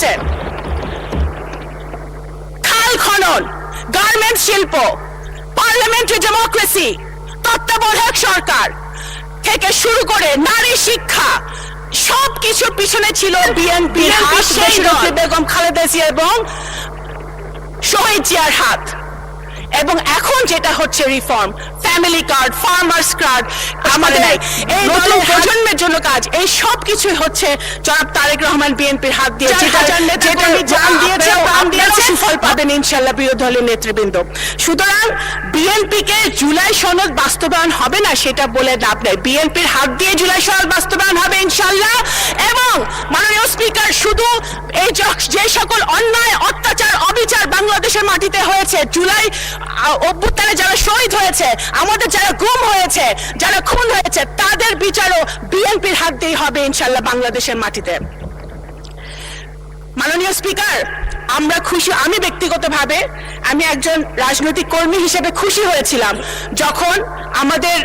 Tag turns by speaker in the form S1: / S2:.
S1: হয়েছে। খাল খনন, গার্মেন্ট শিল্প, পার্লামেন্টারি ডেমোক্রেসি, তত্ত্বাবধায়ক সরকার থেকে শুরু করে নারী শিক্ষা, সবকিছুর পিছনে ছিল বিএনপি, সেই বেগম খালেদা জিয়া এবং শহীদ জিয়ার হাত। এবং এখন যেটা হচ্ছে reform, family card, farmers card, আমাদের এই নতুন প্রজন্মের জন্য কাজ, এই সব কিছুই হচ্ছে জনাব তারেক রহমান বিএনপির হাত দিয়ে, সুফল পাবেন ইনশাল্লাহ বিরোধী দলের নেতৃবৃন্দ। সুতরাং বিএনপিকে জুলাই সনদ বাস্তবায়ন হবে না সেটা বলে লাভ নেই, বিএনপির হাত দিয়ে জুলাই সনদ বাস্তবায়ন হবে ইনশাল্লাহ। এবং মাননীয় স্পিকার, শুধু এই যে সকল অন্যায়, অত্যাচার, অবিচার বাংলাদেশের মাটিতে হয়েছে, জুলাই অভ্যুত্থানে যারা শহীদ হয়েছে, আমাদের যারা গুম হয়েছে, যারা খুন হয়েছে, তাদের বিচারও বিএনপির হাত দিয়েই হবে ইনশাল্লাহ বাংলাদেশের মাটিতে। মাননীয় স্পিকার, আমরা খুশি, আমি ব্যক্তিগতভাবে আমি একজন রাজনৈতিক কর্মী হিসেবে খুশি হয়েছিলাম যখন আমাদের